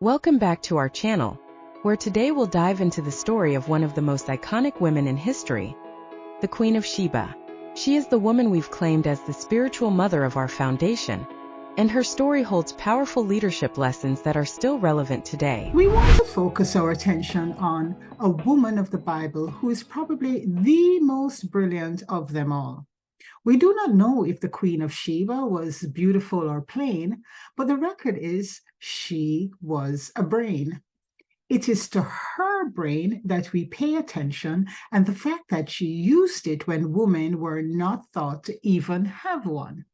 Welcome back to our channel, where today we'll dive into the story of one of the most iconic women in history, the Queen of Sheba. She is the woman we've claimed as the spiritual mother of our foundation, and her story holds powerful leadership lessons that are still relevant today. We want to focus our attention on a woman of the Bible who is probably the most brilliant of them all. We do not know if the Queen of Sheba was beautiful or plain, but the record is she was a brain. It is to her brain that we pay attention, and the fact that she used it when women were not thought to even have one.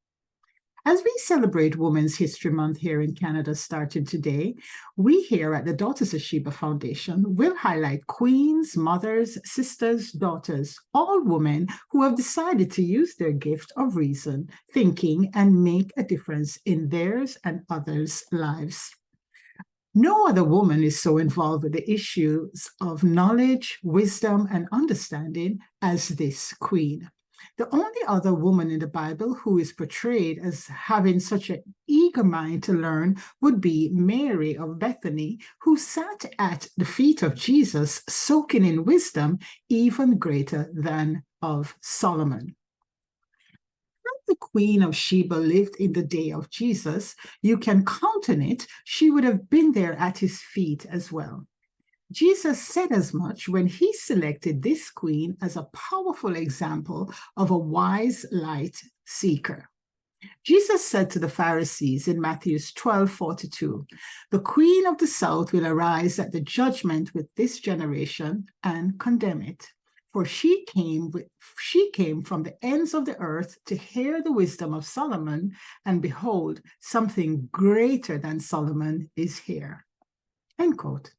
As we celebrate Women's History Month here in Canada starting today, we here at the Daughters of Sheba Foundation will highlight queens, mothers, sisters, daughters, all women who have decided to use their gift of reason, thinking, and make a difference in theirs and others' lives. No other woman is so involved with the issues of knowledge, wisdom, and understanding as this queen. The only other woman in the Bible who is portrayed as having such an eager mind to learn would be Mary of Bethany, who sat at the feet of Jesus, soaking in wisdom even greater than of Solomon. Had the Queen of Sheba lived in the day of Jesus, you can count on it, she would have been there at his feet as well. Jesus said as much when he selected this queen as a powerful example of a wise light seeker. Jesus said to the Pharisees in Matthew 12:42, "The queen of the south will arise at the judgment with this generation and condemn it. For she came from the ends of the earth to hear the wisdom of Solomon, and behold, something greater than Solomon is here." End quote.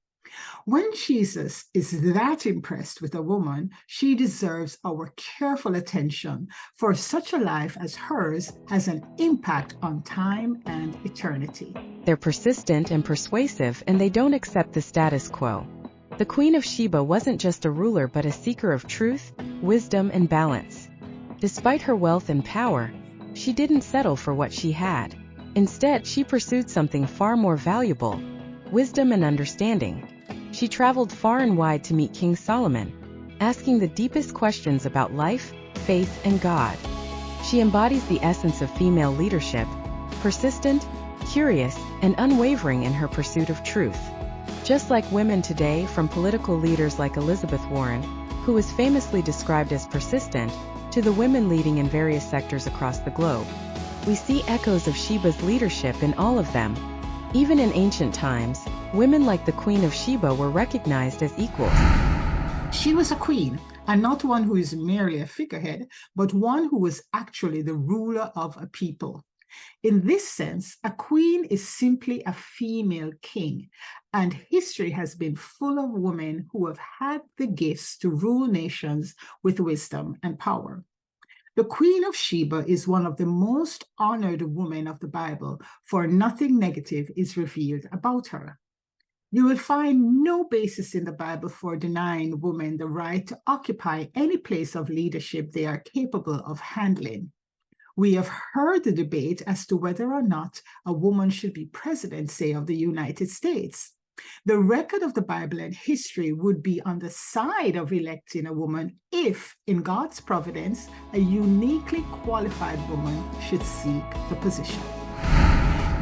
When Jesus is that impressed with a woman, she deserves our careful attention, for such a life as hers has an impact on time and eternity. They're persistent and persuasive, and they don't accept the status quo. The Queen of Sheba wasn't just a ruler but a seeker of truth, wisdom, and balance. Despite her wealth and power, she didn't settle for what she had. Instead, she pursued something far more valuable: wisdom and understanding. She traveled far and wide to meet King Solomon, asking the deepest questions about life, faith, and God. She embodies the essence of female leadership: persistent, curious, and unwavering in her pursuit of truth. Just like women today, from political leaders like Elizabeth Warren, who is famously described as persistent, to the women leading in various sectors across the globe, we see echoes of Sheba's leadership in all of them. Even in ancient times, women like the Queen of Sheba were recognized as equals. She was a queen, and not one who is merely a figurehead, but one who was actually the ruler of a people. In this sense, a queen is simply a female king, and history has been full of women who have had the gifts to rule nations with wisdom and power. The Queen of Sheba is one of the most honored women of the Bible, for nothing negative is revealed about her. You will find no basis in the Bible for denying women the right to occupy any place of leadership they are capable of handling. We have heard the debate as to whether or not a woman should be president, say, of the United States. The record of the Bible and history would be on the side of electing a woman if, in God's providence, a uniquely qualified woman should seek the position.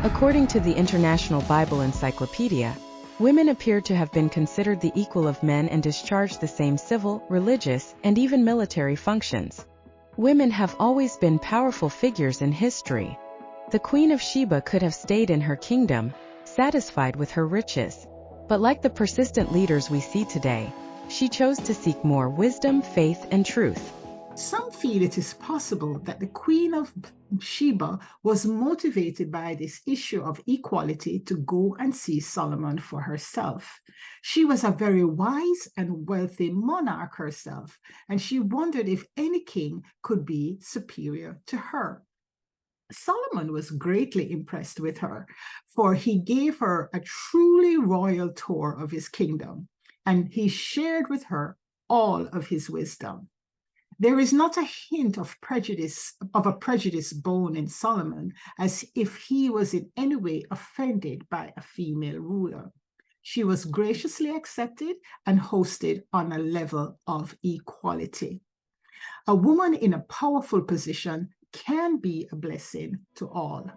According to the International Bible Encyclopedia, women appear to have been considered the equal of men and discharged the same civil, religious, and even military functions. Women have always been powerful figures in history. The Queen of Sheba could have stayed in her kingdom, satisfied with her riches. But like the persistent leaders we see today, she chose to seek more wisdom, faith, and truth. Some feel it is possible that the Queen of Sheba was motivated by this issue of equality to go and see Solomon for herself. She was a very wise and wealthy monarch herself, and she wondered if any king could be superior to her. Solomon was greatly impressed with her, for he gave her a truly royal tour of his kingdom, and he shared with her all of his wisdom. There is not a hint of a prejudice bone in Solomon, as if he was in any way offended by a female ruler. She was graciously accepted and hosted on a level of equality. A woman in a powerful position can be a blessing to all.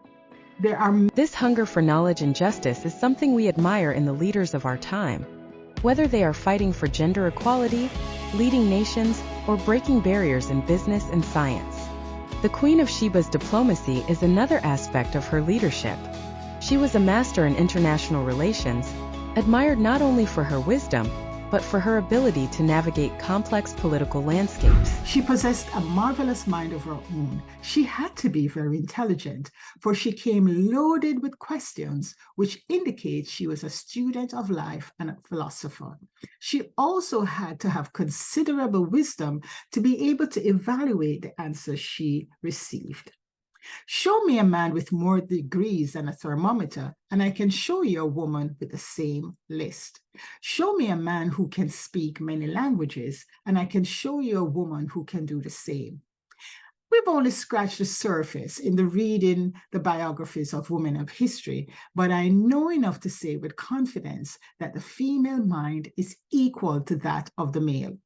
This hunger for knowledge and justice is something we admire in the leaders of our time. Whether they are fighting for gender equality, leading nations, or breaking barriers in business and science. The Queen of Sheba's diplomacy is another aspect of her leadership. She was a master in international relations, admired not only for her wisdom, but for her ability to navigate complex political landscapes. She possessed a marvelous mind of her own. She had to be very intelligent, for she came loaded with questions, which indicates she was a student of life and a philosopher. She also had to have considerable wisdom to be able to evaluate the answers she received. Show me a man with more degrees than a thermometer, and I can show you a woman with the same list. Show me a man who can speak many languages, and I can show you a woman who can do the same. We've only scratched the surface in the reading the biographies of women of history, but I know enough to say with confidence that the female mind is equal to that of the male.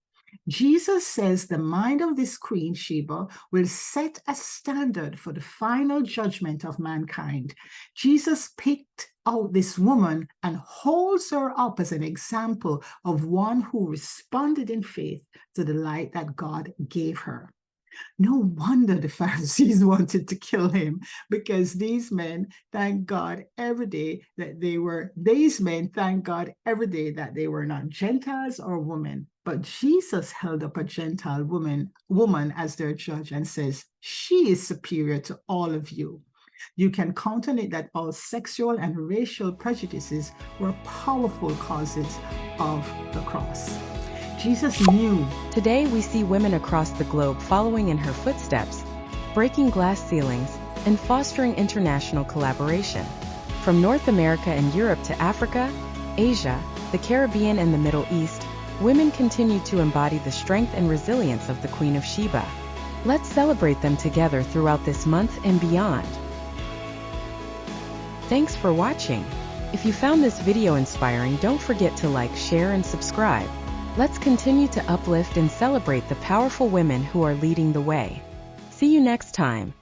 Jesus says the mind of this Queen Sheba will set a standard for the final judgment of mankind. Jesus picked out this woman and holds her up as an example of one who responded in faith to the light that God gave her. No wonder the Pharisees wanted to kill him, because these men thank God every day that they were not Gentiles or women. But Jesus held up a Gentile woman as their judge and says, she is superior to all of you. You can count on it that all sexual and racial prejudices were powerful causes of the cross. Jesus knew. Today we see women across the globe following in her footsteps, breaking glass ceilings, and fostering international collaboration. From North America and Europe to Africa, Asia, the Caribbean, and the Middle East, women continue to embody the strength and resilience of the Queen of Sheba. Let's celebrate them together throughout this month and beyond. Thanks for watching. If you found this video inspiring, don't forget to like, share, and subscribe. Let's continue to uplift and celebrate the powerful women who are leading the way. See you next time.